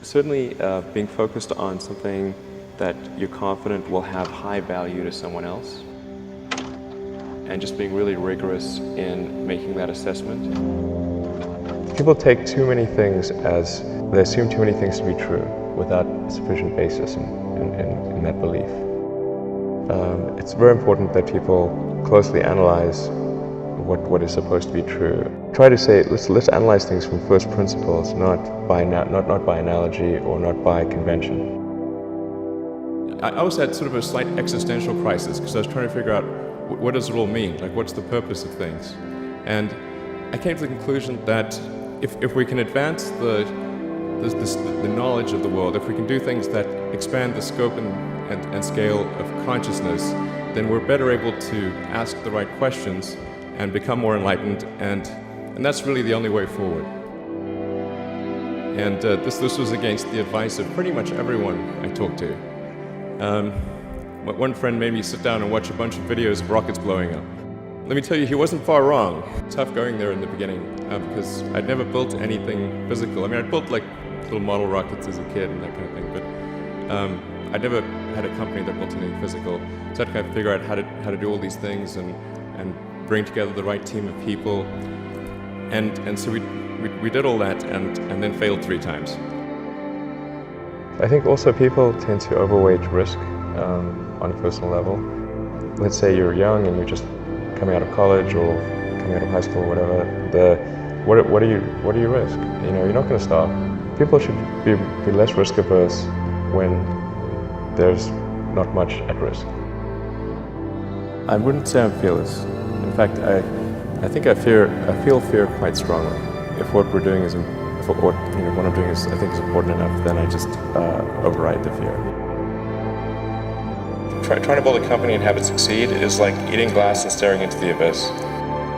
Certainly being focused on something that you're confident will have high value to someone else, and just being really rigorous in making that assessment. People take too many things they assume too many things to be true without sufficient basis in that belief. It's very important that people closely analyze what is supposed to be true. Try to say, let's analyze things from first principles, not by analogy or not by convention. I also had sort of a slight existential crisis because I was trying to figure out what does it all mean? Like, what's the purpose of things? And I came to the conclusion that if we can advance the knowledge of the world, if we can do things that expand the scope and scale of consciousness, then we're better able to ask the right questions and become more enlightened, and that's really the only way forward. And this was against the advice of pretty much everyone I talked to. One friend made me sit down and watch a bunch of videos of rockets blowing up. Let me tell you, he wasn't far wrong. Tough going there in the beginning because I'd never built anything physical. I mean, I'd built like little model rockets as a kid and that kind of thing, but I'd never had a company that built anything physical. So I had to kind of figure out how to do all these things and bring together the right team of people. And so we did all that and then failed 3 times. I think also people tend to overweight risk on a personal level. Let's say you're young and you're just coming out of college or coming out of high school or whatever. What do you risk? You know, you're not going to stop. People should be less risk averse when there's not much at risk. I wouldn't say I'm fearless. In fact, I think I feel fear quite strongly. If what we're doing is, what I'm doing is, I think, is important enough, then I just override the fear. Trying to build a company and have it succeed is like eating glass and staring into the abyss.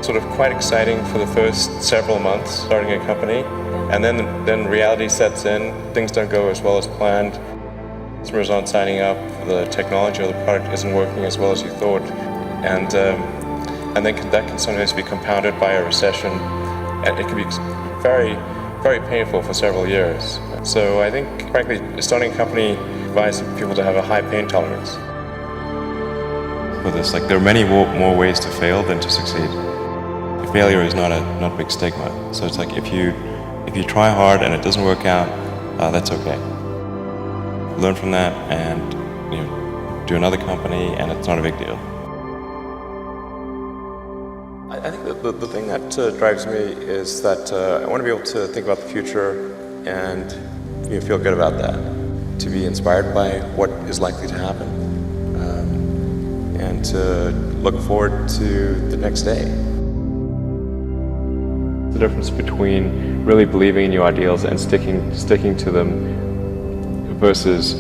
Sort of quite exciting for the first several months starting a company, and then reality sets in. Things don't go as well as planned. Customers aren't signing up. The technology or the product isn't working as well as you thought, and then that can sometimes be compounded by a recession, and it can be very, very painful for several years. So I think, frankly, starting a company advises people to have a high pain tolerance. For this, like, there are many more ways to fail than to succeed. Failure is not a big stigma. So it's like if you try hard and it doesn't work out, that's okay. Learn from that and do another company, and it's not a big deal. I think that the thing that drives me is that I want to be able to think about the future and feel good about that, to be inspired by what is likely to happen, and to look forward to the next day. The difference between really believing in your ideals and sticking to them versus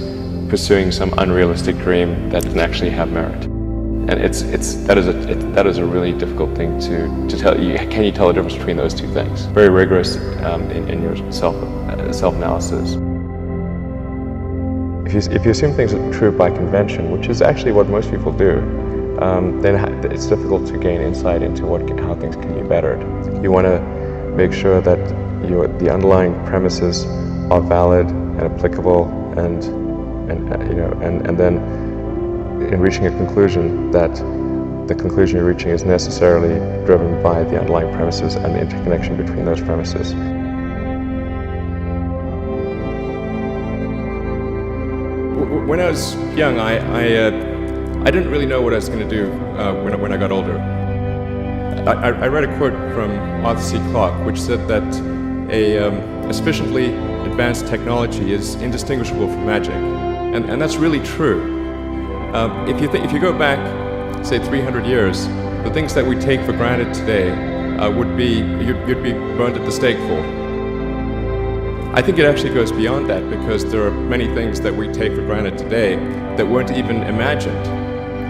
pursuing some unrealistic dream that doesn't actually have merit. And that is a really difficult thing to tell you. Can you tell the difference between those two things? Very rigorous in your self-analysis. If you assume things are true by convention, which is actually what most people do, then it's difficult to gain insight into how things can be bettered. You want to make sure that the underlying premises are valid and applicable, and then in reaching a conclusion, that the conclusion you're reaching is necessarily driven by the underlying premises and the interconnection between those premises. When I was young, I didn't really know what I was going to do when I got older. I read a quote from Arthur C. Clarke, which said that a sufficiently advanced technology is indistinguishable from magic, and that's really true. If you go back, say 300 years, the things that we take for granted today you'd be burned at the stake for. I think it actually goes beyond that, because there are many things that we take for granted today that weren't even imagined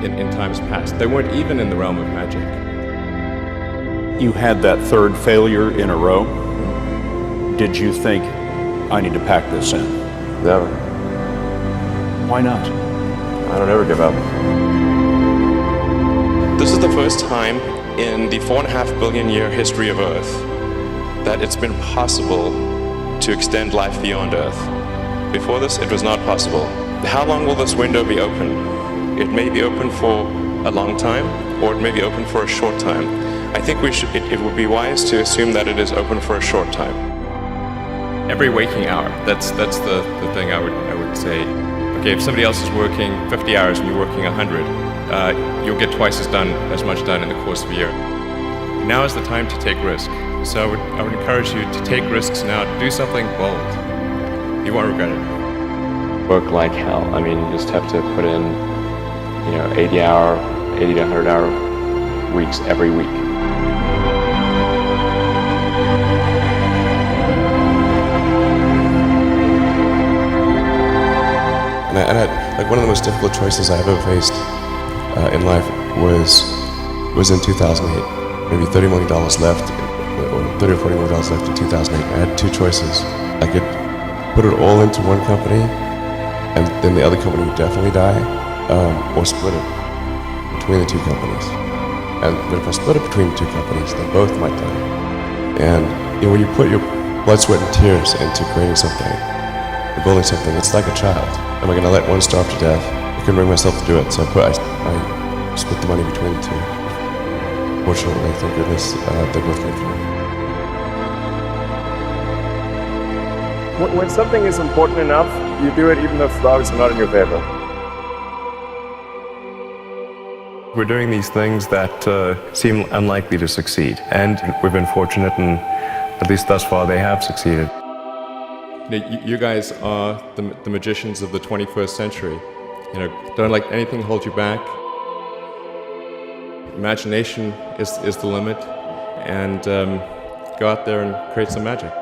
in times past. They weren't even in the realm of magic. You had that third failure in a row. Did you think, I need to pack this in? Never. Why not? I don't ever give up. This is the first time in the 4.5 billion year history of Earth that it's been possible to extend life beyond Earth. Before this, it was not possible. How long will this window be open? It may be open for a long time, or it may be open for a short time. I think it would be wise to assume that it is open for a short time. Every waking hour, that's the thing I would say. Okay, if somebody else is working 50 hours and you're working 100, you'll get twice as much done in the course of a year. Now is the time to take risk. So I would encourage you to take risks now. Do something bold. You won't regret it. Work like hell. I mean, you just have to put in, 80 to 100 hour weeks every week. Like one of the most difficult choices I ever faced in life was in 2008. Maybe $30 million left, or $30 or $40 million left in 2008. I had two choices. I could put it all into one company, and then the other company would definitely die, or split it between the two companies. But if I split it between the two companies, then both might die. And when you put your blood, sweat, and tears into creating something, or building something, it's like a child. Am I going to let one starve to death? I couldn't bring myself to do it, so I split the money between the two. Fortunately, thank goodness, they both came through. When something is important enough, you do it even if the odds are not in your favor. We're doing these things that seem unlikely to succeed, and we've been fortunate, and at least thus far they have succeeded. You guys are the magicians of the 21st century. Don't let anything hold you back. Imagination is the limit, and go out there and create some magic.